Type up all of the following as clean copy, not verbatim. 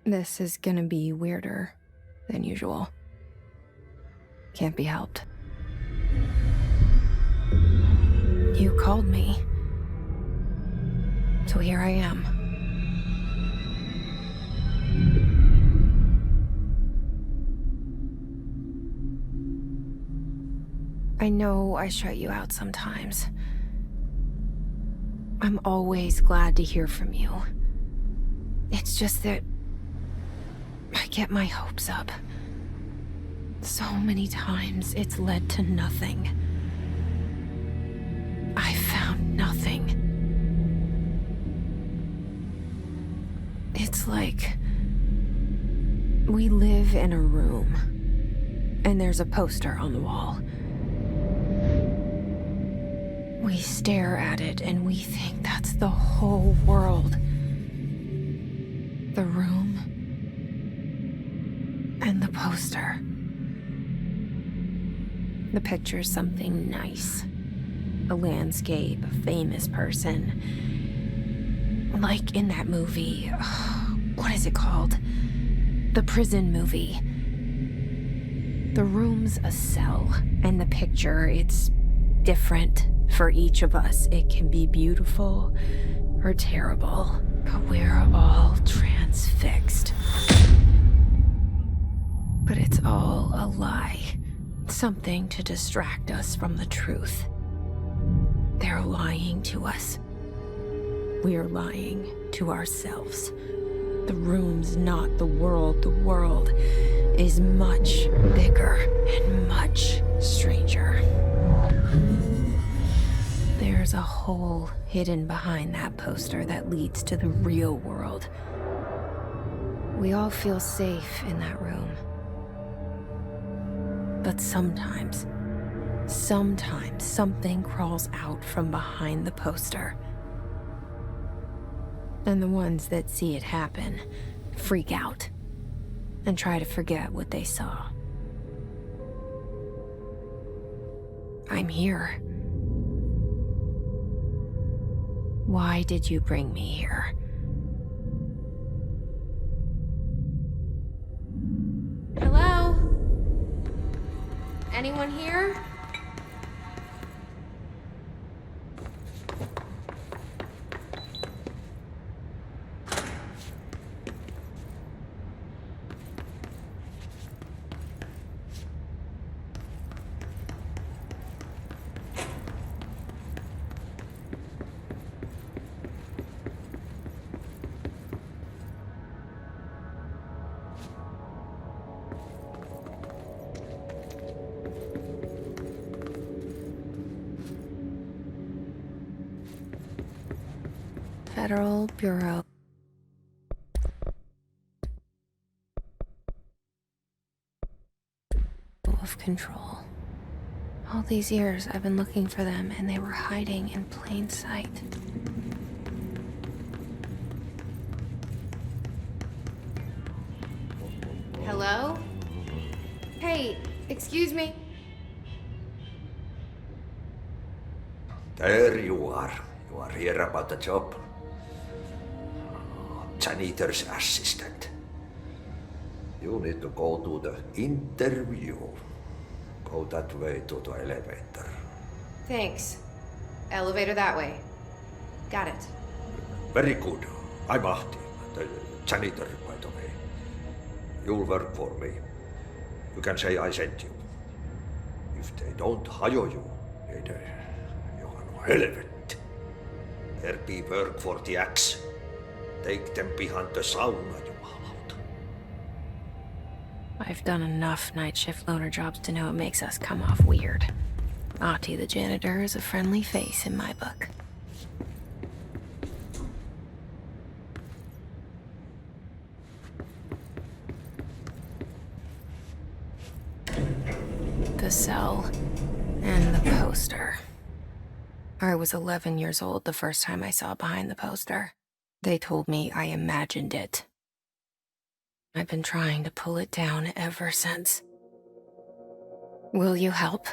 This is gonna be weirder than usual. Can't be helped. You called me. So here I am. I know I shut you out sometimes. I'm always glad to hear from you. It's just that I get my hopes up. So many times it's led to nothing. I found nothing. It's like we live in a room, and there's a poster on the wall. We stare at it and we think that's the whole world. The room and the poster. The picture's something nice. A landscape, a famous person. Like in that movie, what is it called? The prison movie. The room's a cell, and the picture, it's different for each of us. It can be beautiful or terrible, but we're all transfixed. But it's all a lie. Something to distract us from the truth. They're lying to us. We're lying to ourselves. The room's not the world. The world is much bigger and much stranger. There's a hole hidden behind that poster that leads to the real world. We all feel safe in that room. But sometimes something crawls out from behind the poster. And the ones that see it happen freak out and try to forget what they saw. I'm here. Why did you bring me here? Hello? Anyone here? Federal Bureau of Control. All these years I've been looking for them, and they were hiding in plain sight. Hello? Hey, excuse me. There you are. You are here about the job. Janitor's assistant. You need to go to the interview. Go that way to the elevator. Thanks. Elevator that way. Got it. Very good. I'm Ahti, the janitor, by the way. You'll work for me. You can say I sent you. If they don't hire you, then you are no helvet. There be work for the axe. Take them behind the sauna, jumalauta. I've done enough night shift loner jobs to know it makes us come off weird. Ahti the janitor is a friendly face in my book. The cell and the poster. I was 11 years old the first time I saw behind the poster. They told me I imagined it. I've been trying to pull it down ever since. Will you help?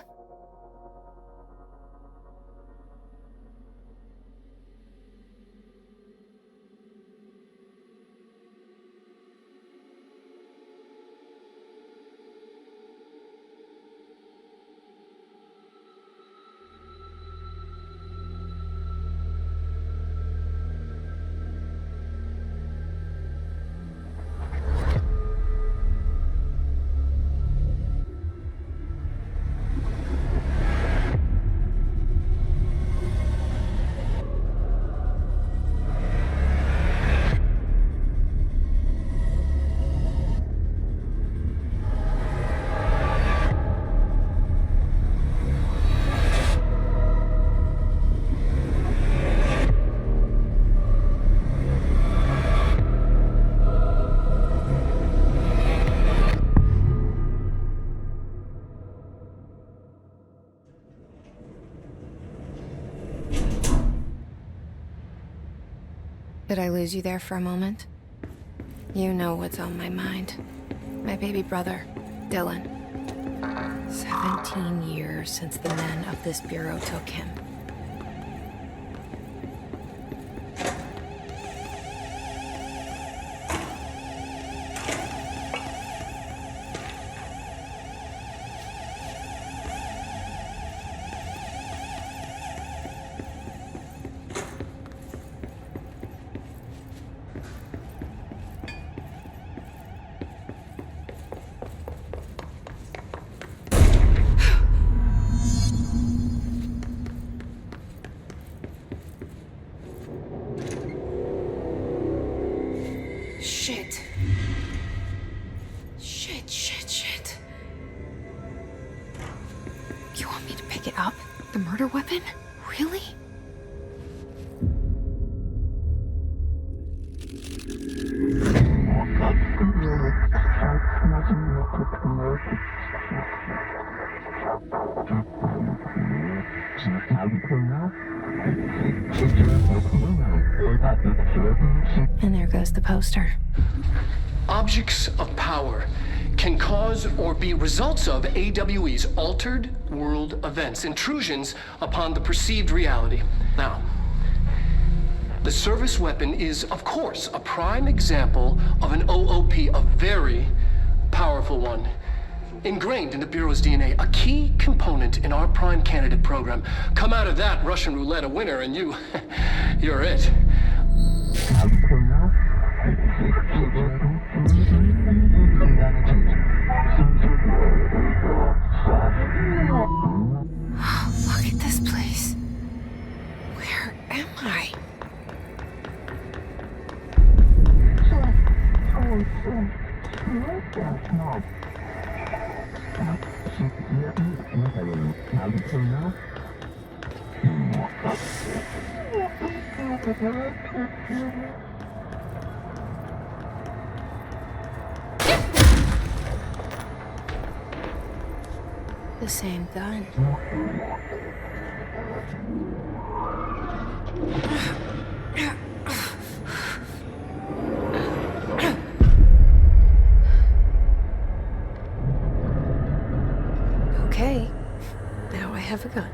lose you there for a moment? You know what's on my mind. My baby brother, Dylan. 17 years since the men of this bureau took him. Shit. Shit. You want me to pick it up? The murder weapon? Really? And there goes the poster. Objects of power can cause or be results of AWE's altered world events, intrusions upon the perceived reality. Now, the service weapon is, of course, a prime example of an OOP, a very powerful one. Ingrained in the Bureau's DNA, a key component in our prime candidate program. Come out of that Russian roulette a winner and you're it. Look at this place. Where am I? The same gun. Okay, now I have a gun.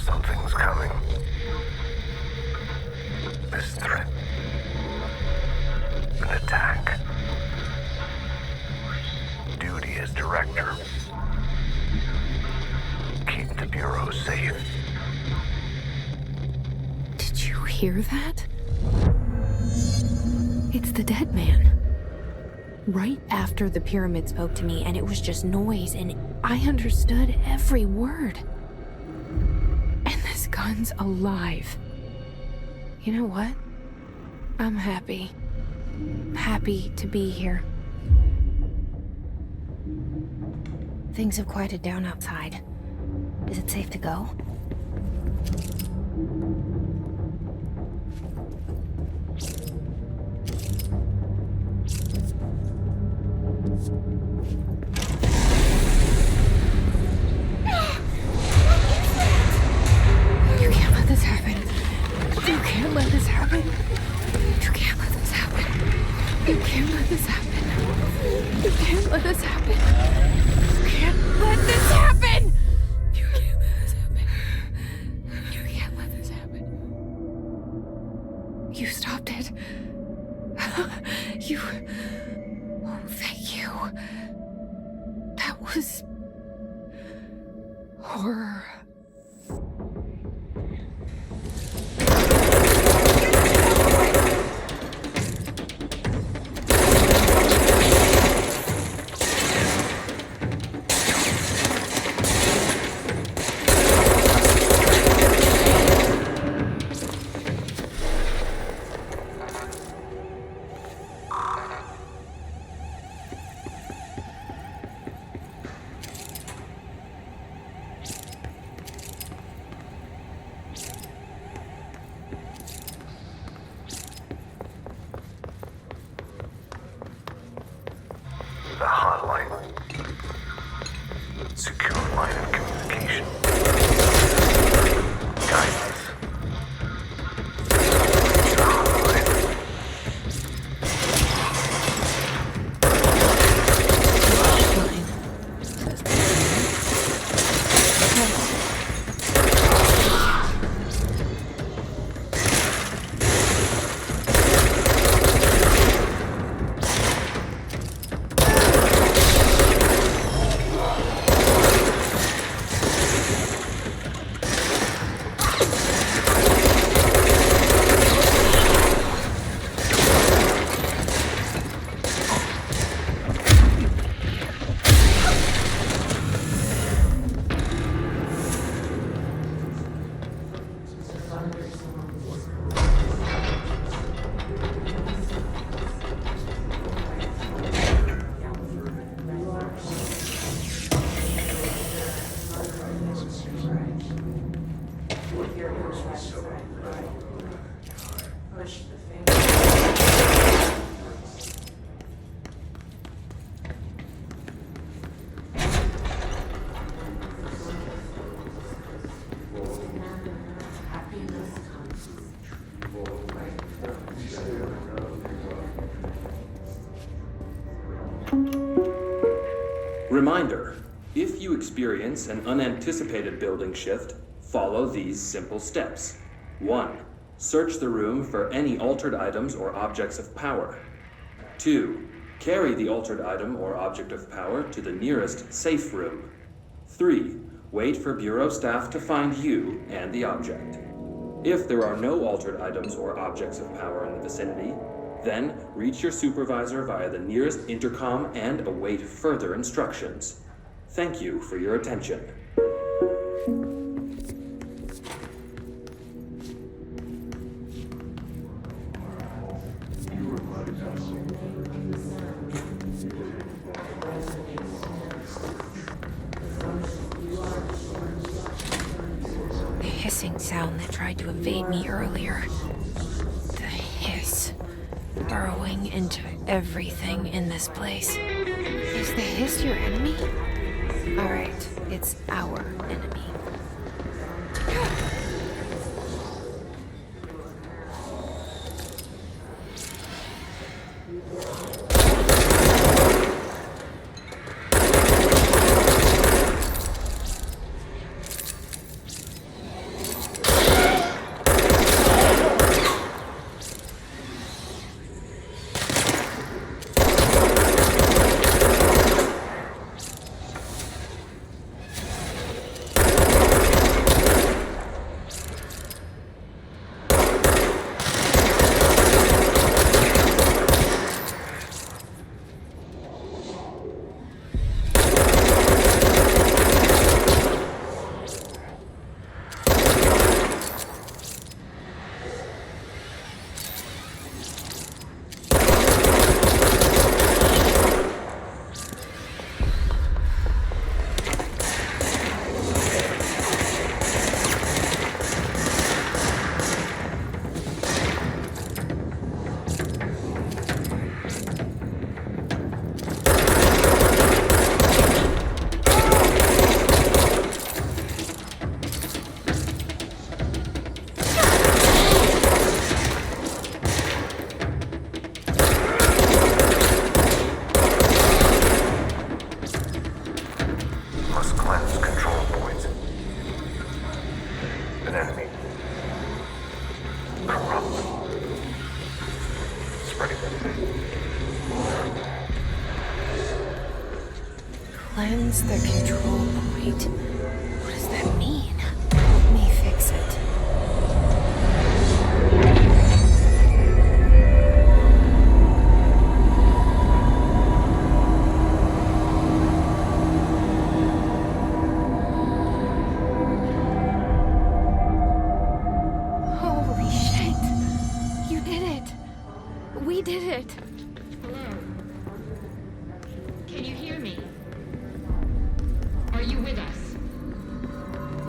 Something's coming. This threat. An attack. Duty as director. Keep the Bureau safe. Did you hear that? It's the dead man. Right after the pyramid spoke to me, and it was just noise, and I understood every word. And this gun's alive. You know what? I'm happy. Happy to be here. Things have quieted down outside. Is it safe to go? horror. The hotline. Secure line of communication. Guidance. The hotline. Reminder, if you experience an unanticipated building shift, follow these simple steps. 1. Search the room for any altered items or objects of power. 2. Carry the altered item or object of power to the nearest safe room. 3. Wait for Bureau staff to find you and the object. If there are no altered items or objects of power in the vicinity, then reach your supervisor via the nearest intercom and await further instructions. Thank you for your attention. The hissing sound that tried to invade me earlier. The hiss. Burrowing into everything in this place. Is the hiss your enemy? Alright, it's our enemy.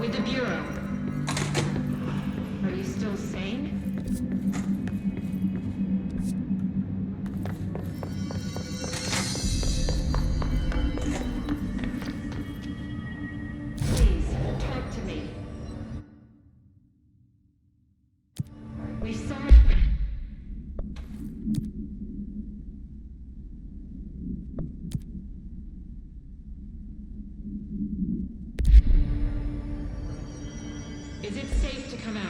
With the Bureau. Are you still sane? Please, talk to me. We saw... Is it safe to come out?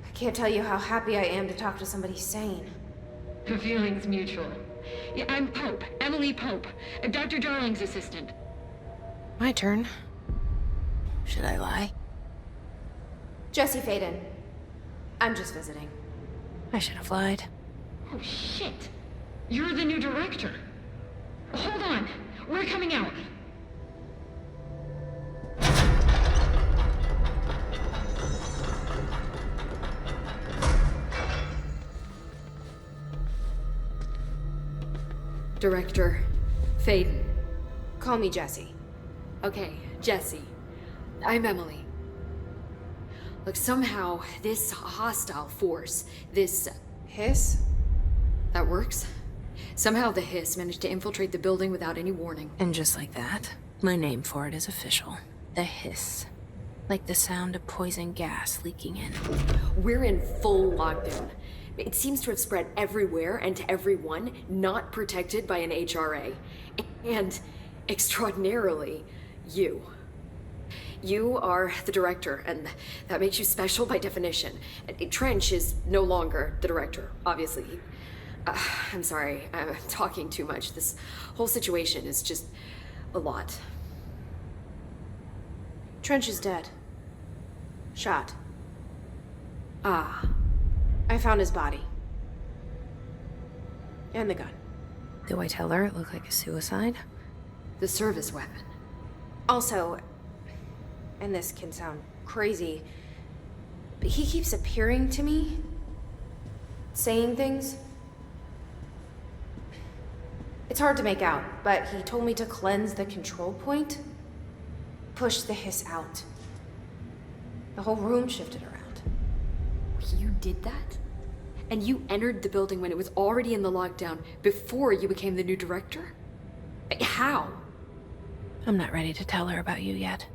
I can't tell you how happy I am to talk to somebody sane. The feeling's mutual. Yeah, I'm Pope, Emily Pope, Dr. Darling's assistant. My turn. Should I lie? Jesse Faden. I'm just visiting. I should have lied. Oh, shit. You're the new director. Hold on. We're coming out. Director Faden. Call me Jesse. Okay, Jesse. I'm Emily. Look, somehow this hostile force, this Hiss? that works. Somehow the hiss managed to infiltrate the building without any warning. And just like that, my name for it is official. The hiss. Like the sound of poison gas leaking in. We're in full lockdown. It seems to have spread everywhere and to everyone not protected by an HRA. And, extraordinarily, you. You are the director, and that makes you special by definition. Trench is no longer the director, obviously. I'm sorry, I'm talking too much. This whole situation is just a lot. Trench is dead. Shot. Ah. I found his body. And the gun. Do I tell her it looked like a suicide? The service weapon. Also, and this can sound crazy, but he keeps appearing to me, saying things. It's hard to make out, but he told me to cleanse the control point, push the hiss out. The whole room shifted around. You did that? And you entered the building when it was already in the lockdown before you became the new director? How? I'm not ready to tell her about you yet.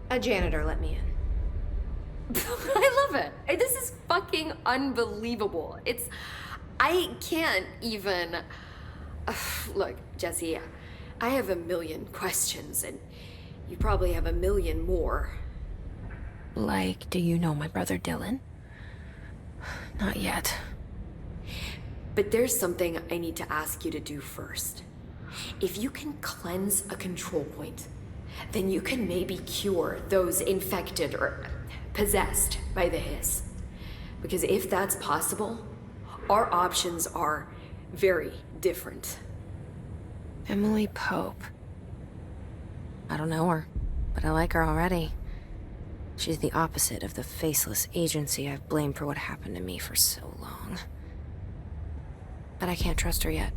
A janitor let me in. I love it. This is fucking unbelievable. I can't even... Look, Jesse, I have a million questions, and you probably have a million more. Like, do you know my brother Dylan? Not yet. But there's something I need to ask you to do first. If you can cleanse a control point, then you can maybe cure those infected or possessed by the hiss. Because if that's possible, our options are very different. Emily Pope. I don't know her, but I like her already. She's the opposite of the faceless agency I've blamed for what happened to me for so long. But I can't trust her yet.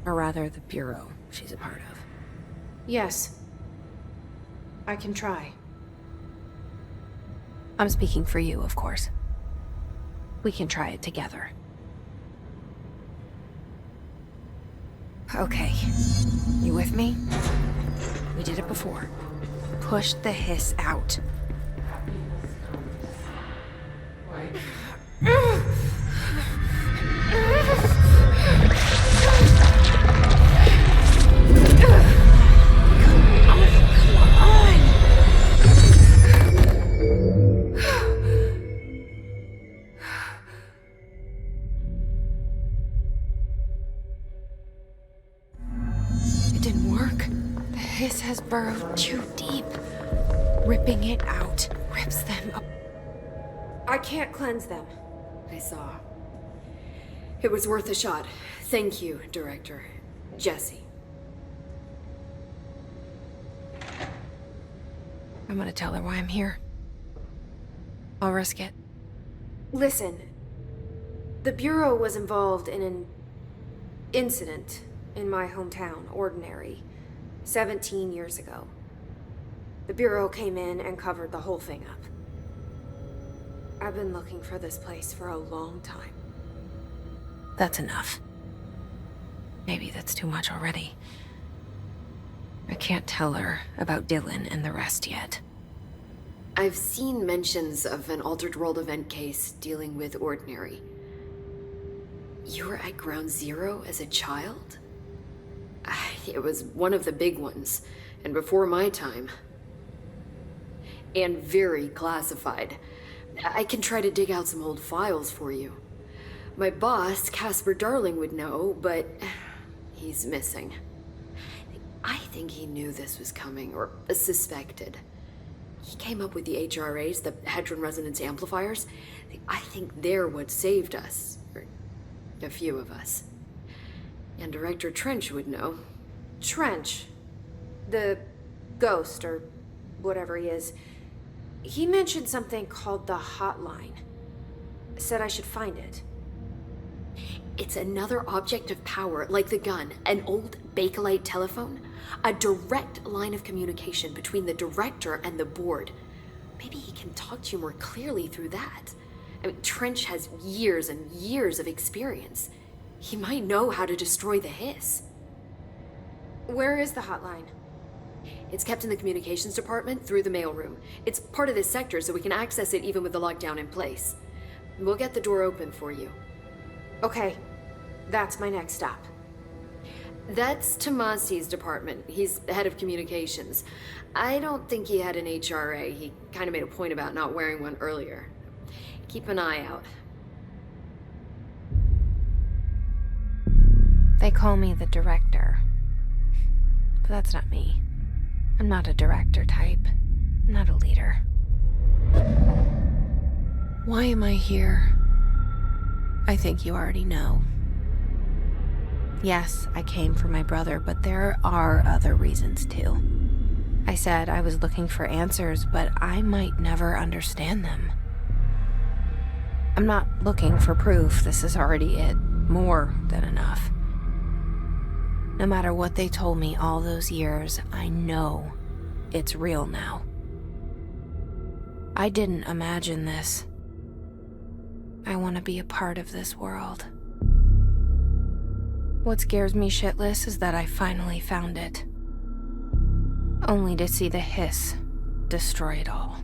Or rather, the Bureau she's a part of. Yes. I can try. I'm speaking for you, of course. We can try it together. Okay. You with me? We did it before. Push the hiss out. It didn't work. The hiss has burrowed too deep. Ripping it out rips them up. I can't cleanse them. I saw. It was worth a shot. Thank you, Director. Jesse. I'm gonna tell her why I'm here. I'll risk it. Listen, the Bureau was involved in an incident in my hometown, Ordinary, 17 years ago. The Bureau came in and covered the whole thing up. I've been looking for this place for a long time. That's enough. Maybe that's too much already. I can't tell her about Dylan and the rest yet. I've seen mentions of an Altered World event case dealing with Ordinary. You were at Ground Zero as a child? It was one of the big ones, and before my time. And very classified. I can try to dig out some old files for you. My boss, Casper Darling, would know, but he's missing. I think he knew this was coming, or suspected. He came up with the HRAs, the Hadron Resonance Amplifiers. I think they're what saved us. Or a few of us. And Director Trench would know. Trench, the ghost, or whatever he is, he mentioned something called the hotline. Said I should find it. It's another object of power, like the gun, an old Bakelite telephone, a direct line of communication between the director and the board. Maybe he can talk to you more clearly through that. I mean, Trench has years and years of experience. He might know how to destroy the hiss. Where is the hotline? It's kept in the communications department through the mailroom. It's part of this sector, so we can access it even with the lockdown in place. We'll get the door open for you. Okay, that's my next stop. That's Tomasi's department. He's head of communications. I don't think he had an HRA. He kind of made a point about not wearing one earlier. Keep an eye out. They call me the director. But that's not me. I'm not a director type. I'm not a leader. Why am I here? I think you already know. Yes, I came for my brother, but there are other reasons too. I said I was looking for answers, but I might never understand them. I'm not looking for proof. This is already it. More than enough. No matter what they told me all those years, I know it's real now. I didn't imagine this. I want to be a part of this world. What scares me shitless is that I finally found it. Only to see the hiss destroy it all.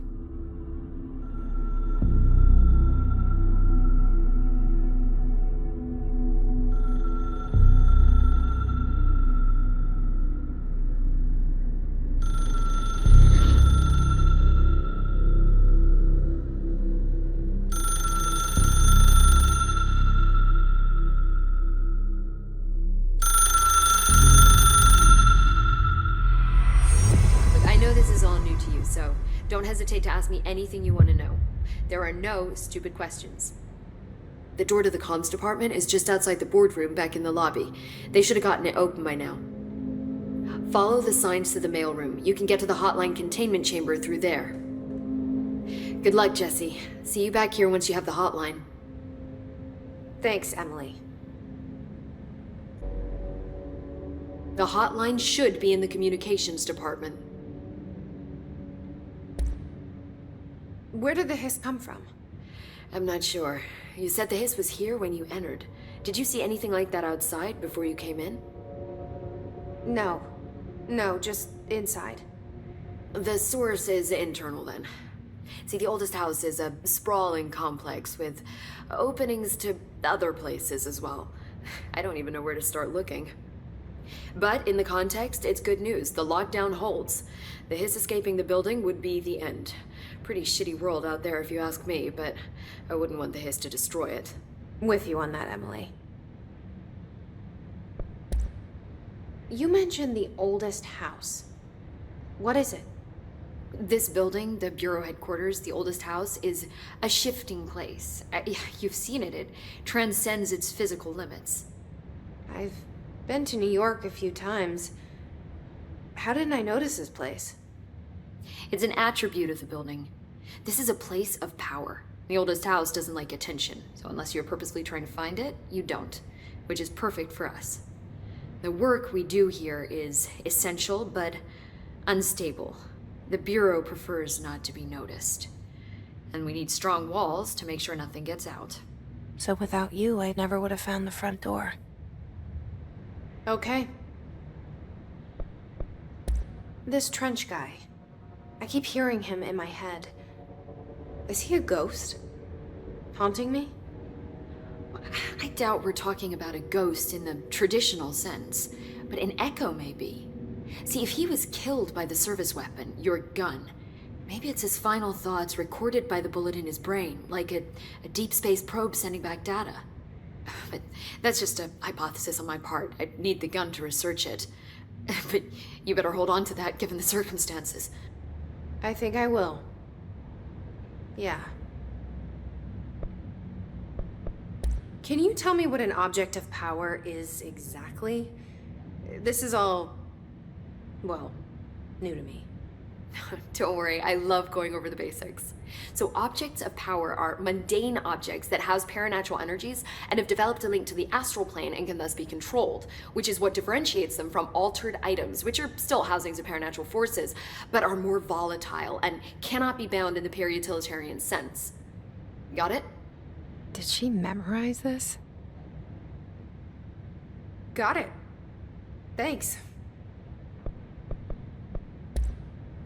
So don't hesitate to ask me anything you want to know. There are no stupid questions. The door to the comms department is just outside the boardroom back in the lobby. They should have gotten it open by now. Follow the signs to the mailroom. You can get to the hotline containment chamber through there. Good luck, Jesse. See you back here once you have the hotline. Thanks, Emily. The hotline should be in the communications department. Where did the hiss come from? I'm not sure. You said the hiss was here when you entered. Did you see anything like that outside before you came in? No. No, just inside. The source is internal then. See, the oldest house is a sprawling complex with openings to other places as well. I don't even know where to start looking. But in the context, it's good news. The lockdown holds. The hiss escaping the building would be the end. Pretty shitty world out there if you ask me, but I wouldn't want the hiss to destroy it. With you on that, Emily. You mentioned the oldest house. What is it? This building, the Bureau headquarters, the oldest house, is a shifting place. You've seen it. It transcends its physical limits. I've been to New York a few times. How didn't I notice this place? It's an attribute of the building. This is a place of power. The oldest house doesn't like attention, so unless you're purposely trying to find it, you don't, which is perfect for us. The work we do here is essential, but unstable. The Bureau prefers not to be noticed. And we need strong walls to make sure nothing gets out. So without you, I never would have found the front door. Okay. This Trench guy. I keep hearing him in my head. Is he a ghost? Haunting me? I doubt we're talking about a ghost in the traditional sense, but an echo maybe. See, if he was killed by the service weapon, your gun, maybe it's his final thoughts recorded by the bullet in his brain, like a deep space probe sending back data. But that's just a hypothesis on my part. I need the gun to research it. But you better hold on to that given the circumstances. I think I will. Yeah. Can you tell me what an object of power is exactly? This is all, well, new to me. Don't worry, I love going over the basics. So objects of power are mundane objects that house paranatural energies and have developed a link to the astral plane and can thus be controlled, which is what differentiates them from altered items, which are still housings of paranatural forces, but are more volatile and cannot be bound in the pure utilitarian sense. Got it? Did she memorize this? Got it. Thanks.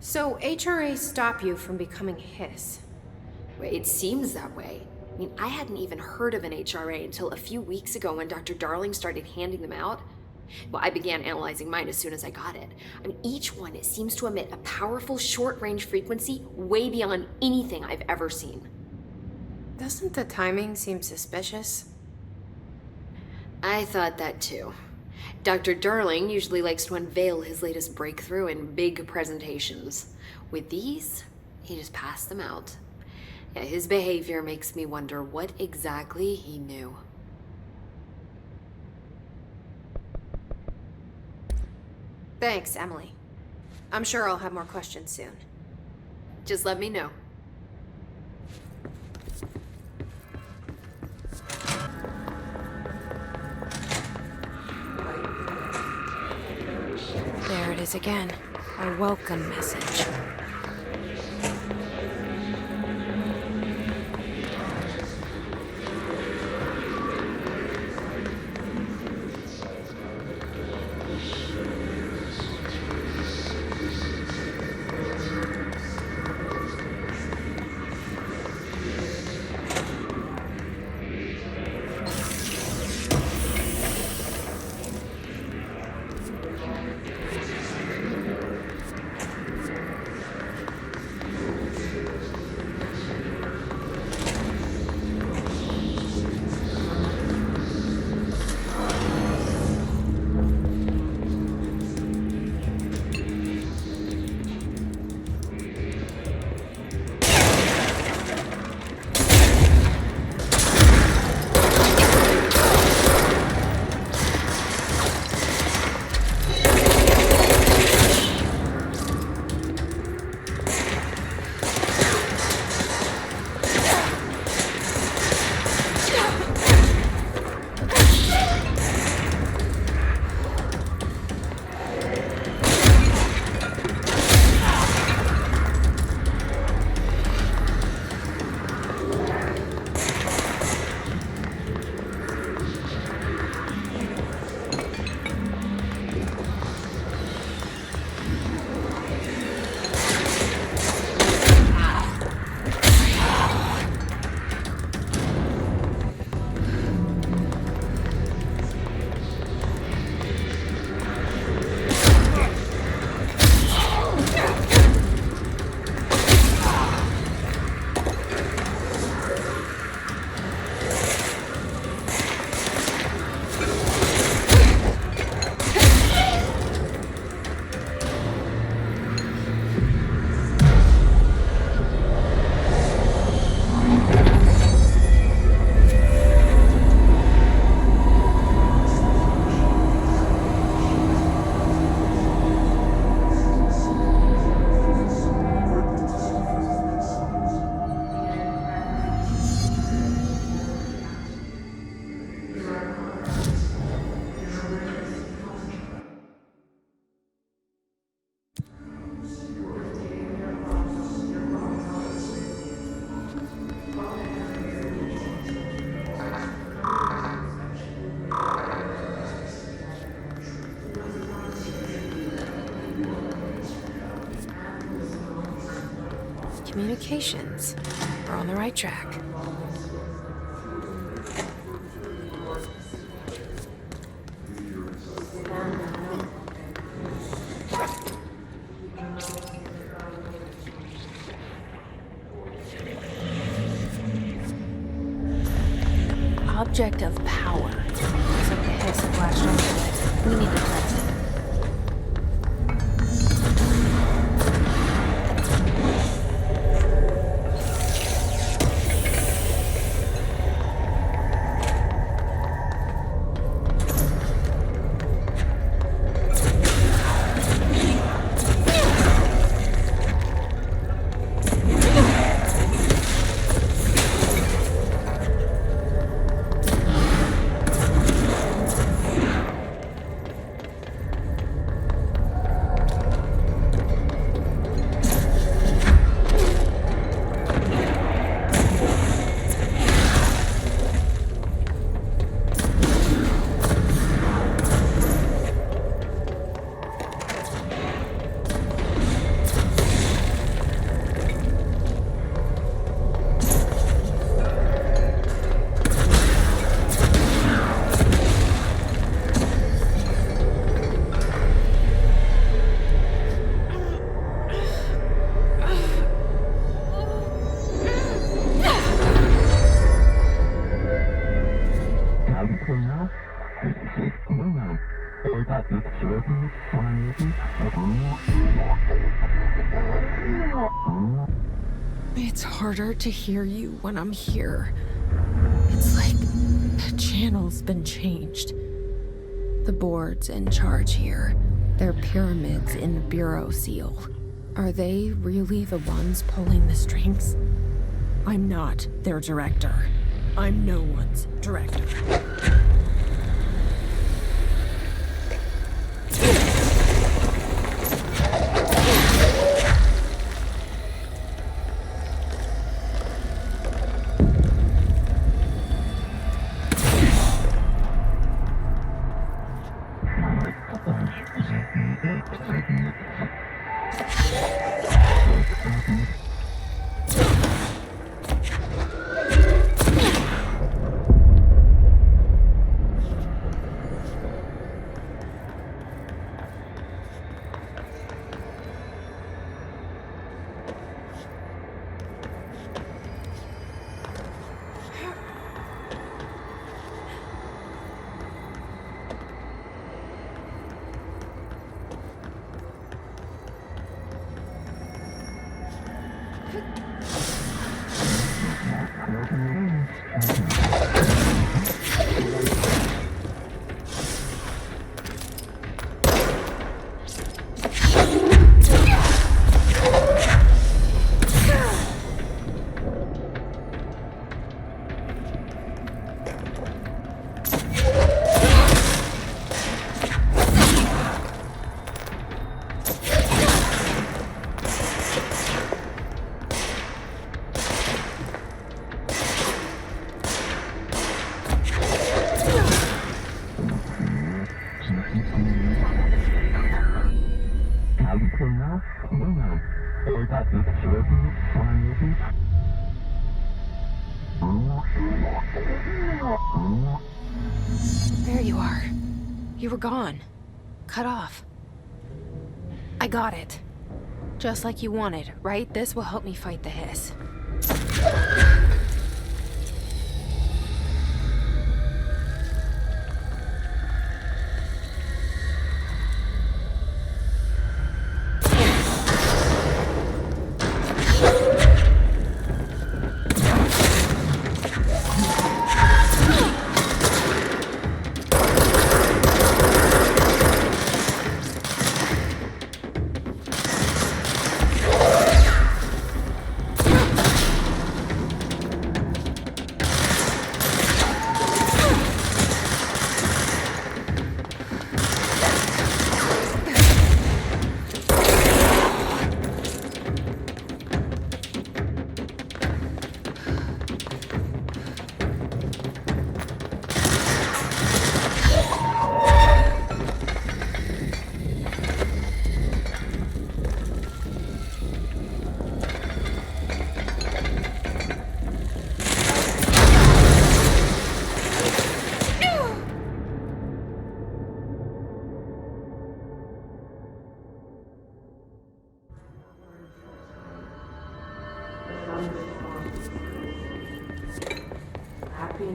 So HRA stop you from becoming HISS? It seems that way. I mean, I hadn't even heard of an HRA until a few weeks ago when Dr. Darling started handing them out. Well, I began analyzing mine as soon as I got it. I mean, each one, it seems to emit a powerful short-range frequency way beyond anything I've ever seen. Doesn't the timing seem suspicious? I thought that too. Dr. Darling usually likes to unveil his latest breakthrough in big presentations. With these, he just passed them out. Yeah, his behavior makes me wonder what exactly he knew. Thanks, Emily. I'm sure I'll have more questions soon. Just let me know. There it is again. A welcome message. communications. We're on the right track. Object of power. Looks like the hiss flashed onto it. We need to test it. It's harder to hear you when I'm here. It's like the channel's been changed. The board's in charge here. They're pyramids in the Bureau seal. Are they really the ones pulling the strings? I'm not their director. I'm no one's director. There you are. You were gone. Cut off. I got it. Just like you wanted, right? This will help me fight the hiss. Emily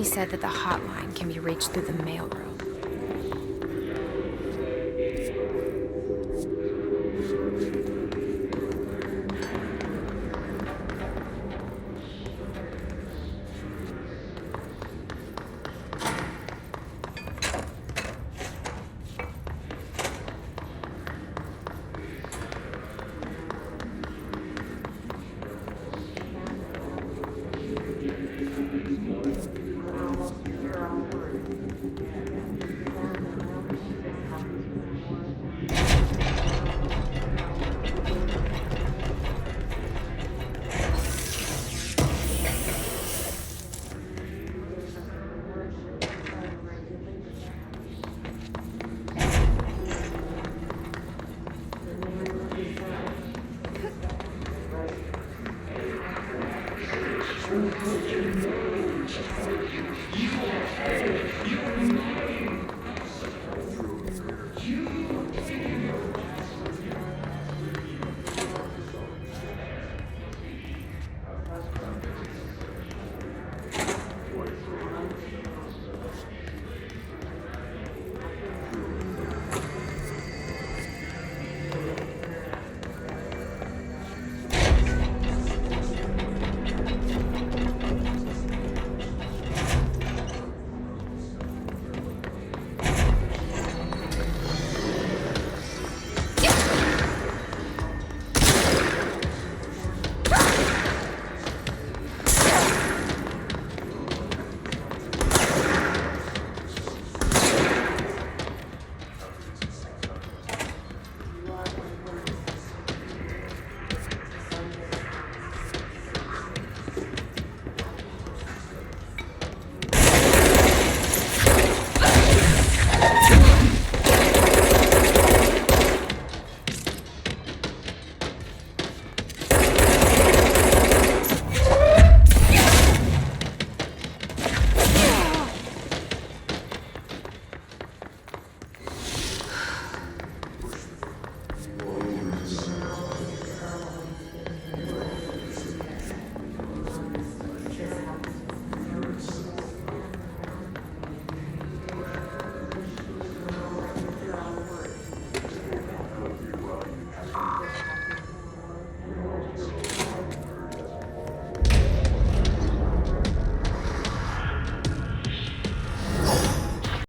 said that the hotline can be reached through the mailroom.